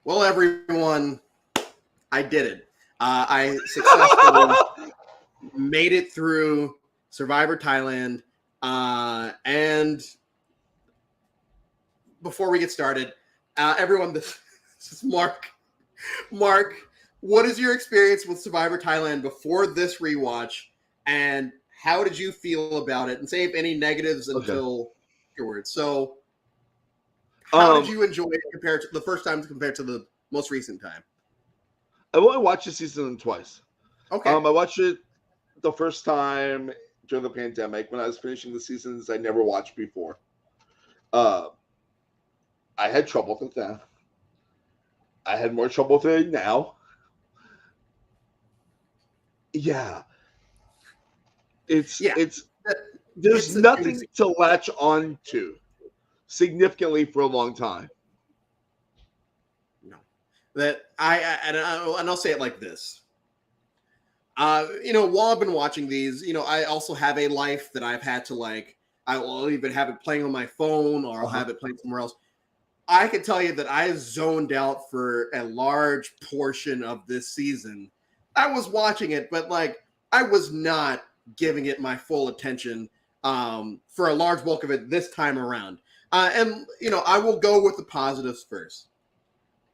Well, everyone, I did it. I successfully made it through Survivor Thailand. And before we get started, everyone, this is Mark. Mark, what is your experience with Survivor Thailand before this rewatch? And how did you feel about it? And save any negatives until afterwards. So, how did you enjoy it compared to the first time compared to the most recent time? I've only watched the season twice. Okay. I watched it the first time during the pandemic when I was finishing the seasons I never watched before. I had trouble with that. I had more trouble with it now. Yeah. There's nothing to latch on to significantly for a long time. No. And I'll say it like this. While I've been watching these, I also have a life that I've had to I will even have it playing on my phone or I'll have it playing somewhere else. I can tell you that I zoned out for a large portion of this season. I was watching it, but I was not giving it my full attention for a large bulk of it this time around. I will go with the positives first.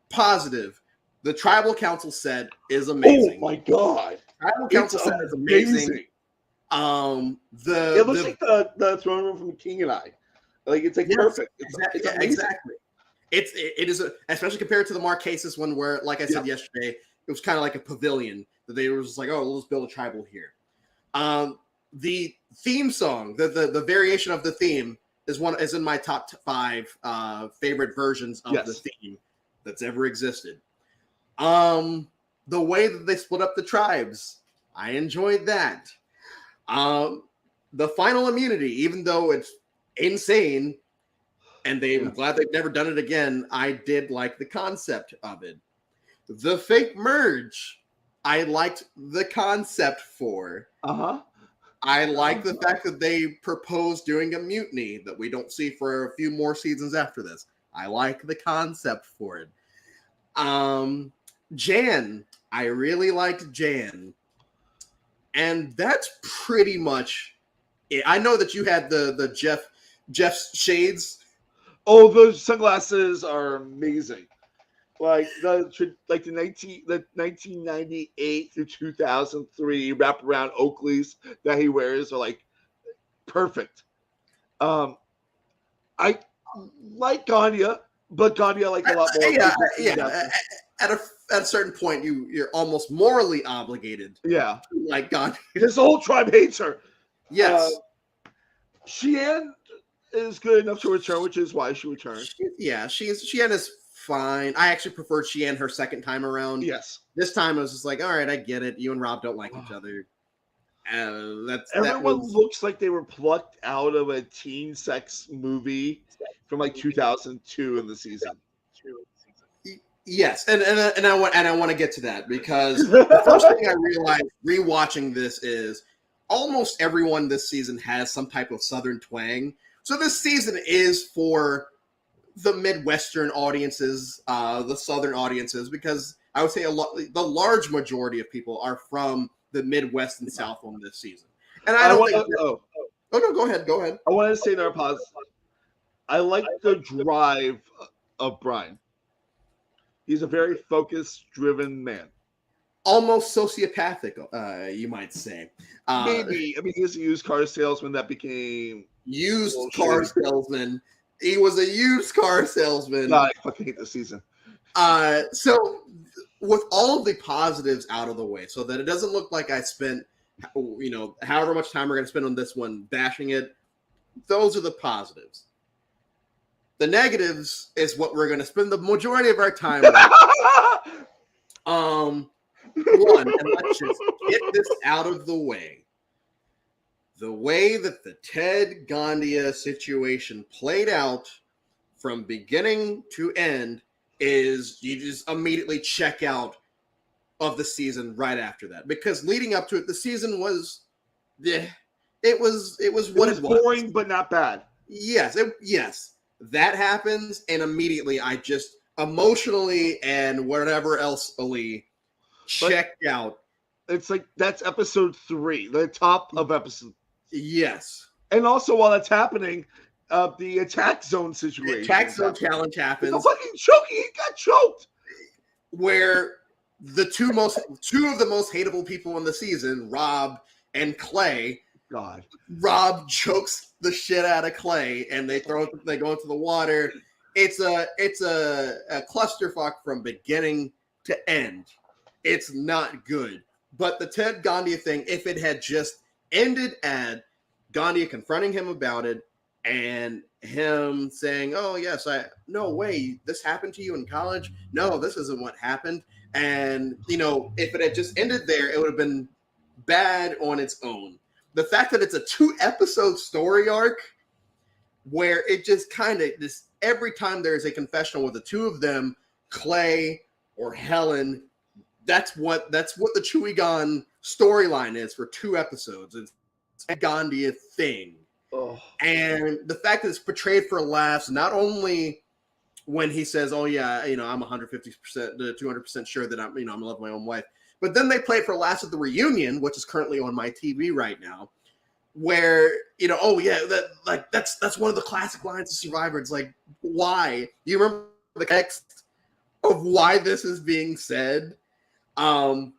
Positive. The tribal council set is amazing. Oh my God. Tribal council set is amazing. It looks like the throne room from King and I. It's perfect. Exactly. It is especially compared to the Marquesas one where, like I said yesterday, it was kind of like a pavilion that they were just like, oh, let's build a tribal here. The theme song, the variation of the theme is in my top 5 favorite versions of the theme that's ever existed. The way that they split up the tribes, I enjoyed that. The final immunity, even though it's insane, and I'm glad they've never done it again, I did like the concept of it. The fake merge, I liked the concept for. I like the fact that they proposed doing a mutiny that we don't see for a few more seasons after this. I like the concept for it. Jan, I really liked Jan. And that's pretty much it. I know that you had the Jeff's shades. Oh, those sunglasses are amazing. The 1998 through 2003 wraparound Oakleys that he wears are perfect. I like Ganya, but Ganya I like a lot more. At a certain point, you're almost morally obligated. Yeah, like Ganya. His whole tribe hates her. Yes, Xian is good enough to return, which is why she returned. Xian is fine. I actually preferred Xian her second time around. Yes. This time I was just like, all right, I get it. You and Rob don't like each other. Everyone looks like they were plucked out of a teen sex movie from 2002 in the season. Yes, and I want to get to that because the first thing I realized rewatching this is almost everyone this season has some type of Southern twang. So this season is for the Midwestern audiences, the Southern audiences, because I would say the large majority of people are from the Midwest and South on this season. And I don't think. Oh no, go ahead. I want to say another positive. I like the drive of Brian. He's a very focused, driven man. Almost sociopathic, you might say. Maybe. I mean, he was a used car salesman that became used car salesman. He was a used car salesman. God, I fucking hate this season. So with all of the positives out of the way, so that it doesn't look like I spent, however much time we're going to spend on this one bashing it, those are the positives. The negatives is what we're going to spend the majority of our time on. One, and let's just get this out of the way. The way that the Ted Gandia situation played out from beginning to end is you just immediately check out of the season right after that. Because leading up to it, the season was, it was what it was. Boring, but not bad. Yes, that happens, and immediately I emotionally and whatever else, Ali, checked out. It's like that's episode 3, the top of episode. Yes. And also, while that's happening, the attack zone situation. The attack zone challenge happens. It's a fucking choking. He got choked. Where the two of the most hateable people in the season, Rob and Clay. God. Rob chokes the shit out of Clay, and they go into the water. It's a clusterfuck from beginning to end. It's not good. But the Ted Gandia thing, if it had just ended at Gandia confronting him about it and him saying, "Oh yes, no way, this happened to you in college. No, this isn't what happened." And if it had just ended there, it would have been bad on its own. The fact that it's a 2-episode story arc where it just kind of this every time there's a confessional with the two of them, Clay or Helen, that's what the Chewy Gon storyline is for 2 episodes. It's a Gandia thing. Oh. And the fact that it's portrayed for laughs, not only when he says, "Oh yeah, I'm 150% to 200% sure that I'm in love with my own wife," but then they play it for laughs at the reunion, which is currently on my TV right now, where "Oh yeah, that's one of the classic lines of Survivor." It's like, why? Do you remember the text of why this is being said? Thoughts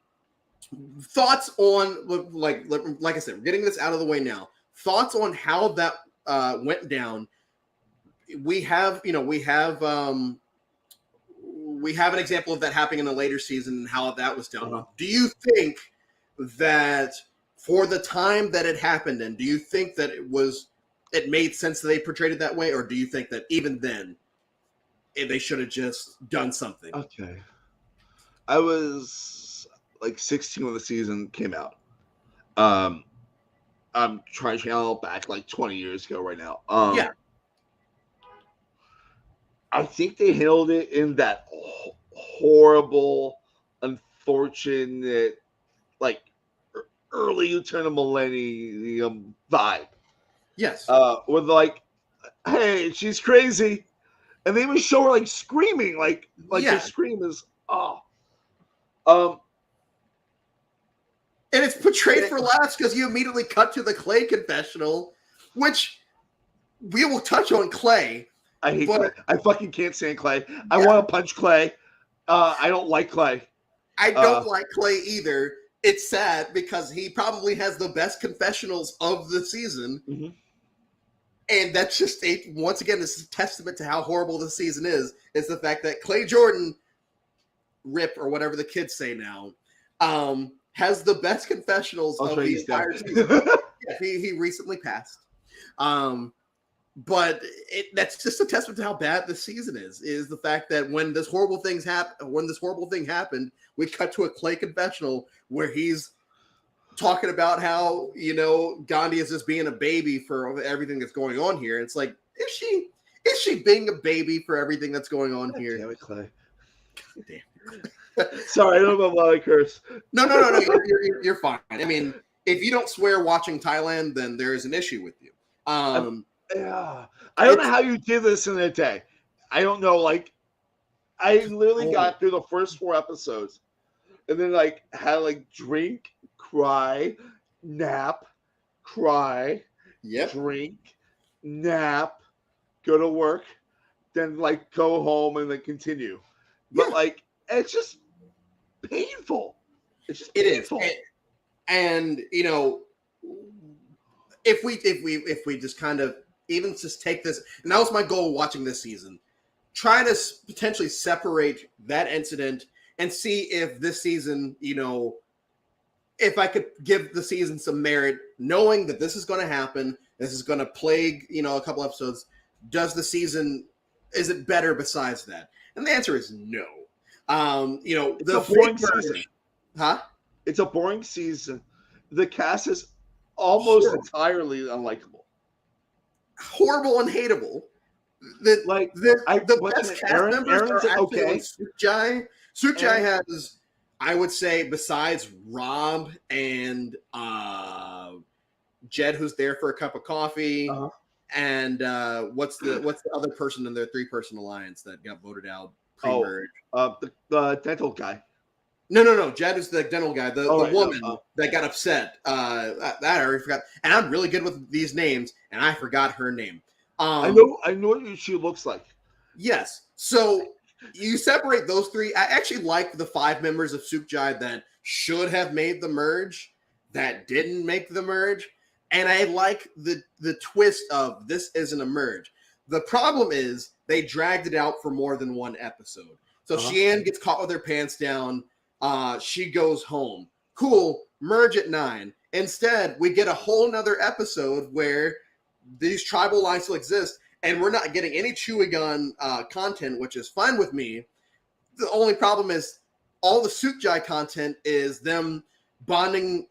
on like I said, we're getting this out of the way now. Thoughts on how that went down. We have an example of that happening in a later season and how that was done. Do you think that for the time that it happened, and do you think that it made sense that they portrayed it that way, or do you think that even then they should have just done something? Okay, I was like 16 when the season came out. I'm trying to channel back like 20 years ago right now. Yeah. I think they handled it in that horrible, unfortunate, like early turn of millennium vibe. Yes. With like, hey, she's crazy. And they would show her like screaming, like her scream is and it's portrayed for laughs because you immediately cut to the Clay confessional, which we will touch on Clay. I hate Clay. I fucking can't stand Clay. I want to punch Clay. I don't like Clay. I don't like Clay either. It's sad because he probably has the best confessionals of the season. Mm-hmm. And that's just once again, this is a testament to how horrible the season is. It's the fact that Clay Jordan, Rip, or whatever the kids say now, has the best confessionals of the entire season. He recently passed. But that's just a testament to how bad this season is the fact that when this horrible thing happened, we cut to a Clay confessional where he's talking about how, Gandhi is just being a baby for everything that's going on here. It's like, is she being a baby for everything that's going on here? Damn it, Clay. Damn. Sorry, I don't know why I curse. No. You're fine. I mean, if you don't swear watching Thailand, then there is an issue with you. Yeah, I don't know how you did this in a day. I don't know. Like, I literally got through the first 4 episodes, and then had drink, cry, nap, cry, drink, nap, go to work, then go home and then continue. But it's just painful. It's just painful. And if we just kind of even just take this, and that was my goal watching this season, try to potentially separate that incident and see if this season, if I could give the season some merit, knowing that this is going to happen, this is going to plague, a couple episodes. Is it better besides that? And the answer is no. It's a boring season. Huh? It's a boring season. The cast is almost entirely unlikable. Horrible and hateable. The best cast members are actually okay. Suchai. Suchai has, I would say, besides Rob and Jed, who's there for a cup of coffee, and what's the other person in their 3-person alliance that got voted out Oh, pre-merge? the dental guy. No. Jed is the dental guy. The Oh, right, woman no, that got upset. That I already forgot. And I'm really good with these names, and I forgot her name. I know what she looks like. Yes. So you separate those 3. I actually like the 5 members of Sukjai that should have made the merge, that didn't make the merge. And I like the twist of this isn't a merge. The problem is they dragged it out for more than one episode. So Xian gets caught with her pants down. She goes home. Cool. Merge at 9. Instead, we get a whole nother episode where these tribal lines still exist, and we're not getting any Chewy content, which is fine with me. The only problem is all the Sukjai content is them bonding,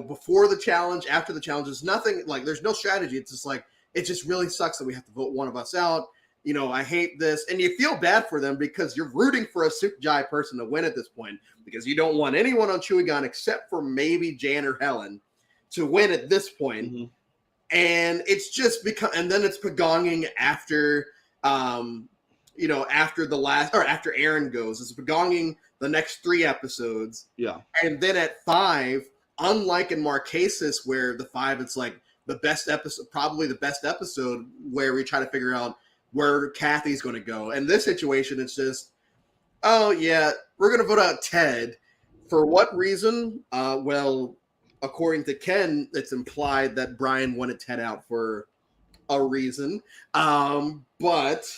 before the challenge, after the challenge. There's nothing, like, there's no strategy. It's just like, it just really sucks that we have to vote one of us out. I hate this. And you feel bad for them because you're rooting for a Sukjai person to win at this point because you don't want anyone on Chewy except for maybe Jan or Helen to win at this point. Mm-hmm. And it's just and then it's pagonging after, after the last, or after Aaron goes, it's pagonging the next 3 episodes. Yeah. And then at 5, unlike in Marquesas, where the 5, it's like the best episode, probably the best episode where we try to figure out where Kathy's going to go. And this situation, it's just, oh yeah, we're going to vote out Ted. For what reason? Well, according to Ken, it's implied that Brian wanted Ted out for a reason. But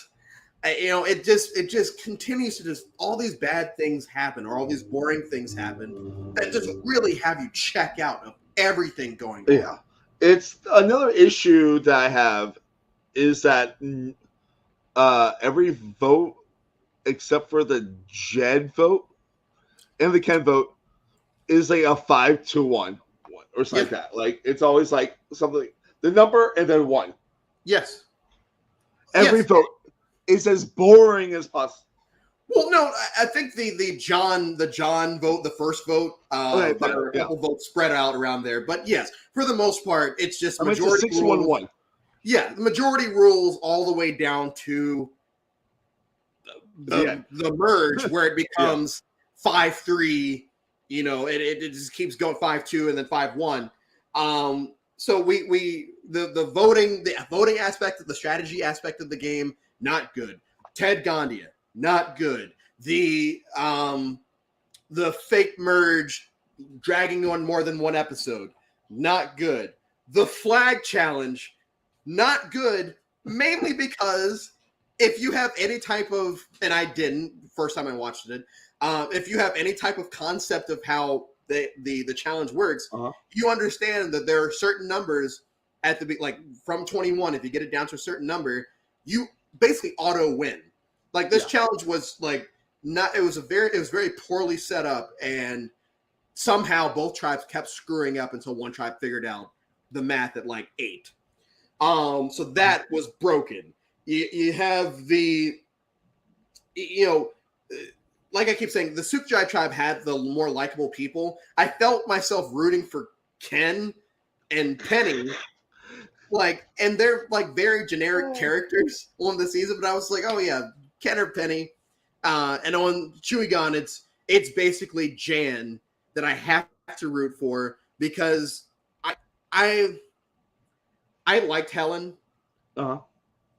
it just continues to just, all these bad things happen, or all these boring things happen that just really have you check out of everything going on. Yeah. It's another issue that I have is that every vote except for the Jed vote and the Ken vote is like a 5-1 or something like that. Like, it's always like something, the number and then 1. Yes. Every vote is as boring as possible. Well, no, I think the John vote, the first vote, there are a couple votes spread out around there. But yes, for the most part, it's just majority it's a 6-1-1. Yeah, the majority rules all the way down to the merge where it becomes 5-3. It just keeps going 5-2 and then 5-1. So the voting aspect, the strategy aspect of the game, not good. Ted Gandia, not good. The fake merge dragging on more than one episode, not good. The flag challenge, not good, mainly because if you have any type of, and I didn't, first time I watched it, if you have any type of concept of how the challenge works, you understand that there are certain numbers at the, like from 21, if you get it down to a certain number, you basically auto win. Like this challenge was like it was very poorly set up, and somehow both tribes kept screwing up until one tribe figured out the math at like 8. So that was broken. You have the, like I keep saying, the Sukjai tribe had the more likable people. I felt myself rooting for Ken and Penny, and they're like very generic characters on the season. But I was like, oh yeah, Ken or Penny. And on Chewy, it's basically Jan that I have to root for because I liked Helen.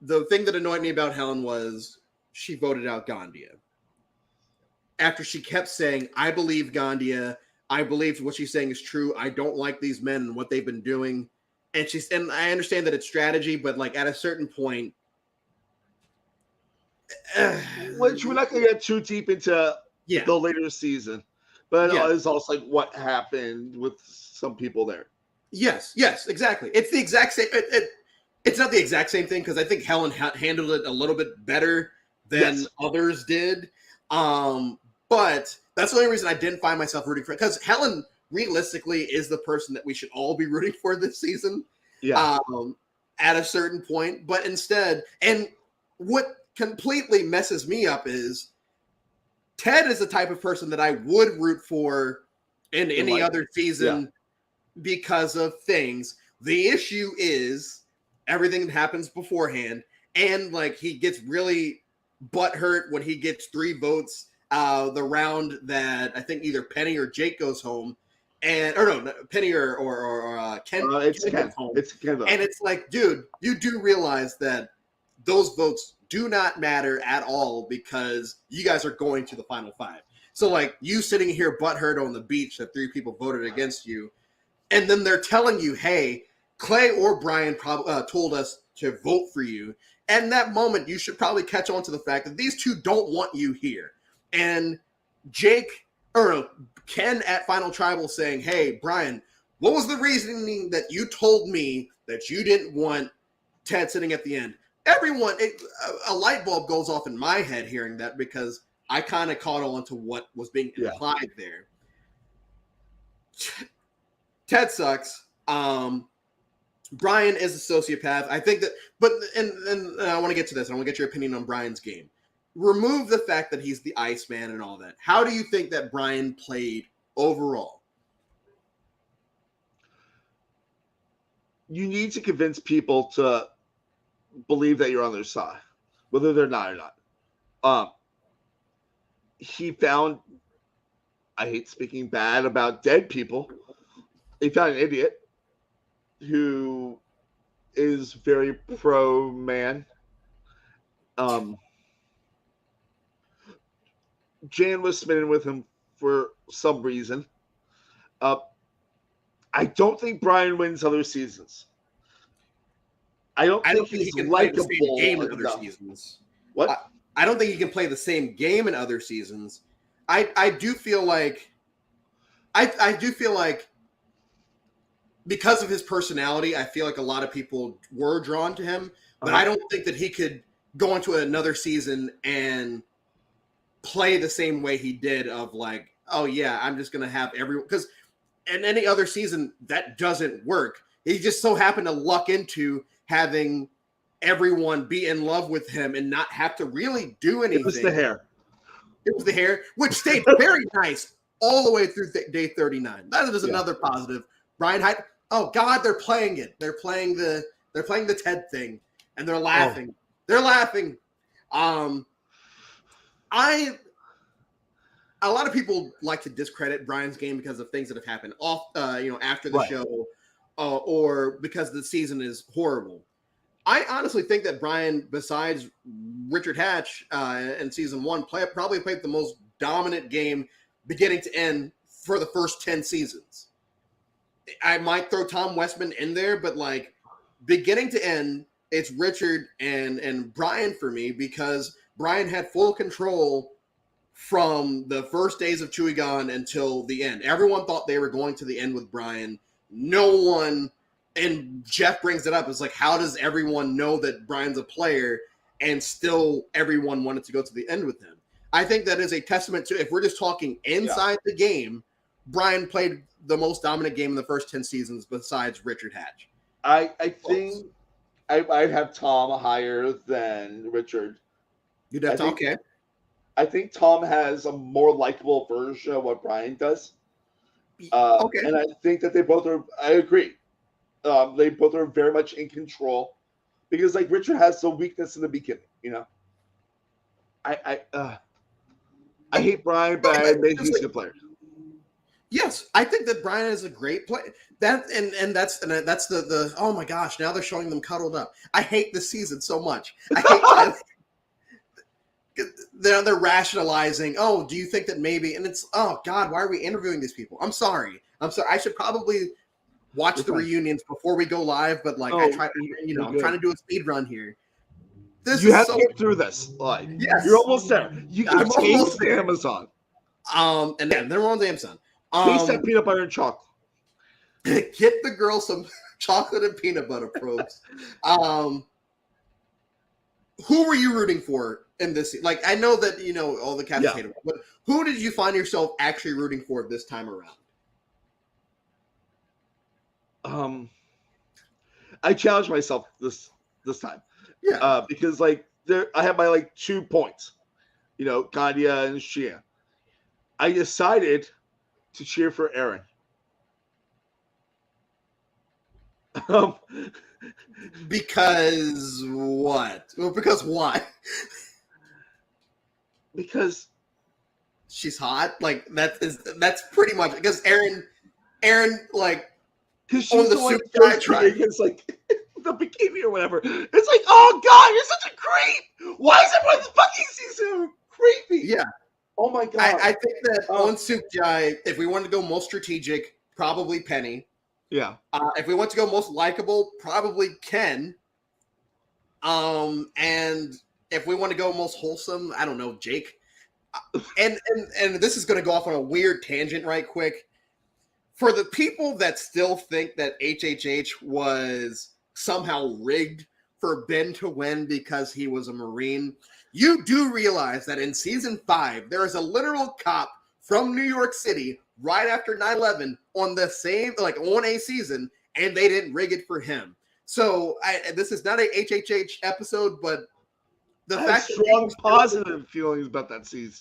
The thing that annoyed me about Helen was she voted out Gandia. After she kept saying, I believe Gandia, I believe what she's saying is true. I don't like these men and what they've been doing. And I understand that it's strategy, but like at a certain point. Which we're not going to get too deep into the later season. But it's also like what happened with some people there. Yes, exactly. It's the exact same. It's not the exact same thing because I think Helen handled it a little bit better than others did. But that's the only reason I didn't find myself rooting for it, because Helen realistically is the person that we should all be rooting for this season. At a certain point, but instead, and what completely messes me up is Ted is the type of person that I would root for in any other season because of things. The issue is everything that happens beforehand, and like he gets really butthurt when he gets 3 votes the round that I think either Penny or Jake goes home, and or no, Penny or Ken, It's Ken Ken. goes home. It's Ken. And it's like, dude, you do realize that those votes do not matter at all because you guys are going to the final 5. So like you sitting here butthurt on the beach that 3 people voted against you, and then they're telling you, hey, Clay or Brian told us to vote for you. And that moment, you should probably catch on to the fact that these 2 don't want you here. And Ken at Final Tribal saying, hey, Brian, what was the reasoning that you told me that you didn't want Ted sitting at the end? Everyone, a light bulb goes off in my head hearing that because I kind of caught on to what was being implied there. Ted sucks. Brian is a sociopath. I think that, but and I want to get to this. I want to get your opinion on Brian's game. Remove the fact that he's the Iceman and all that. How do you think that Brian played overall? You need to convince people to believe that you're on their side, whether they're not or not. He found, I hate speaking bad about dead people. He found an idiot who is very pro-man. Jan was smitten with him for some reason. I don't think Brian wins other seasons. I don't think he he's can play the likable same game in other enough. seasons. What? I don't think he can play the same game in other seasons. I do feel like because of his personality, I feel like a lot of people were drawn to him, but I don't think that he could go into another season and play the same way he did of like, oh yeah, I'm just gonna have everyone, because in any other season that doesn't work. He just so happened to luck into having everyone be in love with him and not have to really do anything. It was the hair. It was the hair, which stayed very nice all the way through day 39. That is another positive. Brian Hyde. Oh God, they're playing it. They're playing the Ted thing, and they're laughing. They're laughing. A lot of people like to discredit Brian's game because of things that have happened after the show, or because the season is horrible. I honestly think that Brian, besides Richard Hatch in season 1, probably played the most dominant game beginning to end for the first 10 seasons. I might throw Tom Westman in there, but like beginning to end, it's Richard and Brian for me, because Brian had full control from the first days of Chewy until the end. Everyone thought they were going to the end with Brian. No one, and Jeff brings it up, it's like, how does everyone know that Brian's a player and still everyone wanted to go to the end with him? I think that is a testament to, if we're just talking inside the game, Brian played the most dominant game in the first 10 seasons besides Richard Hatch. I think I'd have Tom higher than Richard. You'd have Tom? Okay. I think Tom has a more likable version of what Brian does. Okay. And I think that they both are, I agree. They both are very much in control, because like Richard has the weakness in the beginning, you know. I hate Brian, but I admit he's a good player. Yes, I think that Brian is a great player. That's the oh my gosh, now they're showing them cuddled up. I hate this season so much. I hate they're rationalizing, oh, do you think that maybe, and it's, oh God, why are we interviewing these people? I'm sorry. I should probably watch the reunions before we go live, but like I'm trying to do a speed run here. You have to get through this. Like, you're almost there. You can taste Amazon. And then they're on Amazon. Taste that peanut butter and chocolate. Get the girl some chocolate and peanut butter probes. Who were you rooting for in this? Like, I know that all the cats hate him, but who did you find yourself actually rooting for this time around? I challenged myself this time. Yeah. Because like I have my like 2 points, Gandia and Shia. I decided to cheer for Aaron. Because what? Well, because what? Because She's hot. Like that's pretty much because Aaron like she's on the the one Soup that Guy goes tribe. against like the bikini or whatever. It's like, oh god, you're such a creep. Why is everyone fucking so creepy? Yeah. Oh my god. I think that on Soup Guy, if we wanted to go most strategic, probably Penny. Yeah. If we want to go most likable, probably Ken. And if we want to go most wholesome, I don't know, Jake. And this is going to go off on a weird tangent right quick. For the people that still think that HHH was somehow rigged for Ben to win because he was a Marine, you do realize that in season 5, there is a literal cop from New York City right after 9/11 on the same, like on a season, and they didn't rig it for him. So this is not a HHH episode, but the I have fact strong positive feelings about that season.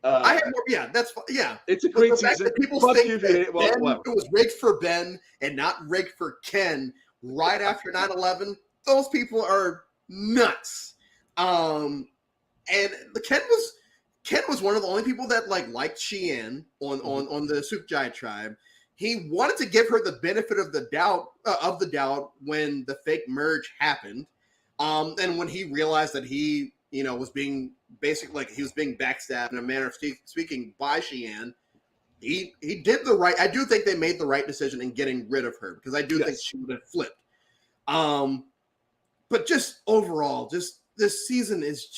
I have more. Yeah, that's yeah. It's a great the fact season. that people Fuck think you, that it was rigged for Ben and not rigged for Ken right after 9/11. Those people are nuts. And the Ken was one of the only people that liked Sheehan on the Soup Giant tribe. He wanted to give her the benefit of the doubt when the fake merge happened, and when he realized that he was being basically he was being backstabbed in a manner of speaking by Sheehan. He did the right. I do think they made the right decision in getting rid of her because I do think she would have flipped. But just overall, just this season is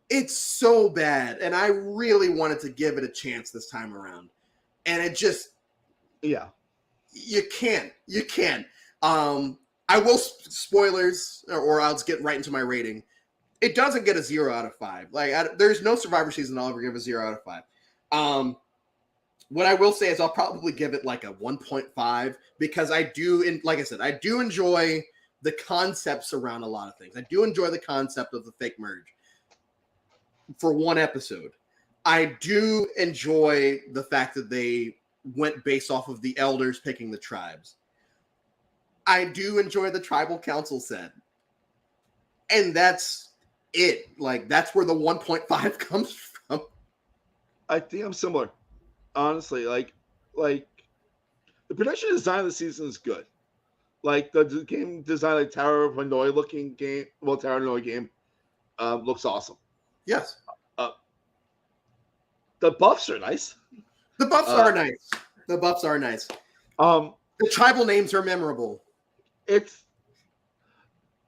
it's so bad, and I really wanted to give it a chance this time around, and it just you can't. I will spoilers, or I'll just get right into my rating. It doesn't get a 0 out of 5. There's no Survivor season I'll ever give a 0 out of 5. What I will say is I'll probably give it like a 1.5 because I do, like I said, I do enjoy the concepts around a lot of things. I do enjoy the concept of the fake merge for one episode. I do enjoy the fact that they went based off of the elders picking the tribes. I do enjoy the tribal council set. And that's it. That's where the 1.5 comes from. I think I'm similar. Honestly, like the production design of the season is good. Like the game design, like Tower of Hanoi looking game, Tower of Hanoi game looks awesome. Yes. The buffs are nice. The buffs are nice. The buffs are nice. The tribal names are memorable.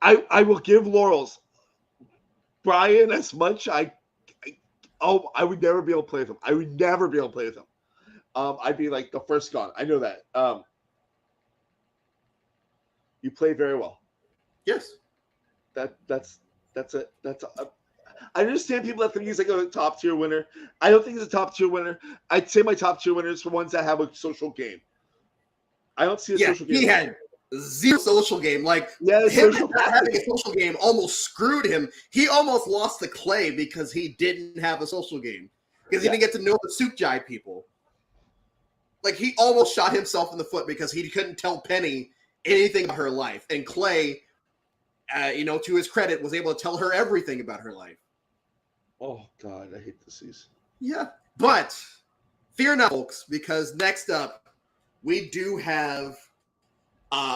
I will give laurels. Brian, as much I would never be able to play with him. I would never be able to play with him. I'd be like the first gun. I know that. You play very well. Yes. That's it. I understand people that think he's like a top tier winner. I don't think he's a top tier winner. I'd say my top tier winners for ones that have a social game. I don't see a social game. He had zero social game. Him not having a social game almost screwed him. He almost lost to Clay because he didn't have a social game. Because he didn't get to know the Soup Jai people. He almost shot himself in the foot because he couldn't tell Penny anything about her life. And Clay, to his credit, was able to tell her everything about her life. Oh, God, I hate this season. Yeah, but fear not, folks, because next up, we do have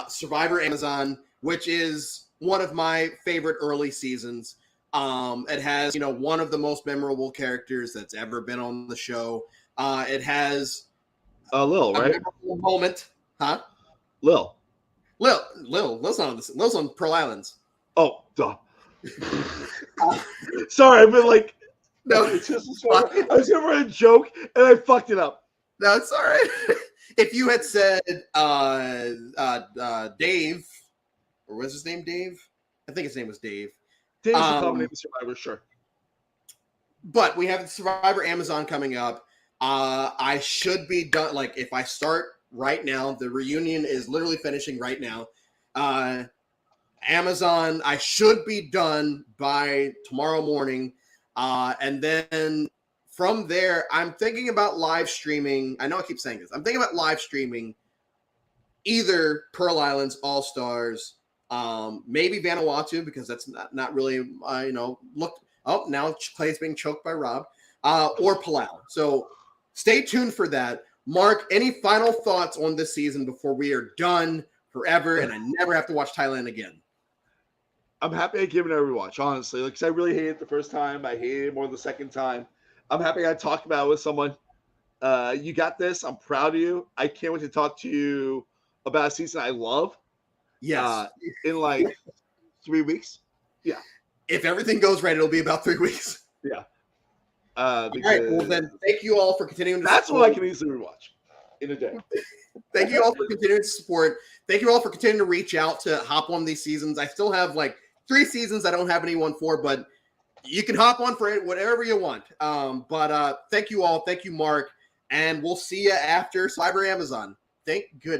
Survivor Amazon, which is one of my favorite early seasons. It has, one of the most memorable characters that's ever been on the show. It has Lil, right? Memorable moment, huh? Lil's on Pearl Islands. Oh, duh. Sorry, I've been like, no, I was going for a joke and I fucked it up. No, it's all right. If you had said Dave, or was his name Dave? I think his name was Dave. Dave's a common name of Survivor, sure. But we have Survivor Amazon coming up. I should be done. If I start right now, the reunion is literally finishing right now. Amazon, I should be done by tomorrow morning. And then from there, I'm thinking about live streaming. I know I keep saying this. I'm thinking about live streaming either Pearl Islands, All Stars, maybe Vanuatu, because that's not really looked. Oh, now Clay's being choked by Rob, or Palau. So stay tuned for that. Mark, any final thoughts on this season before we are done forever and I never have to watch Thailand again? I'm happy I gave it a rewatch, honestly. Because I really hated it the first time. I hated it more the second time. I'm happy I talked about it with someone. You got this. I'm proud of you. I can't wait to talk to you about a season I love. Yes. In like 3 weeks. Yeah. If everything goes right, it'll be about 3 weeks. Yeah. All right. Well, then, thank you all for continuing to That's support. what I can easily rewatch in a day. Thank you all for continuing to support. Thank you all for continuing to reach out to hop on these seasons. I still have like 3 seasons I don't have anyone for, but you can hop on for it, whatever you want. But thank you all. Thank you, Mark. And we'll see you after Cyber Amazon. Thank goodness.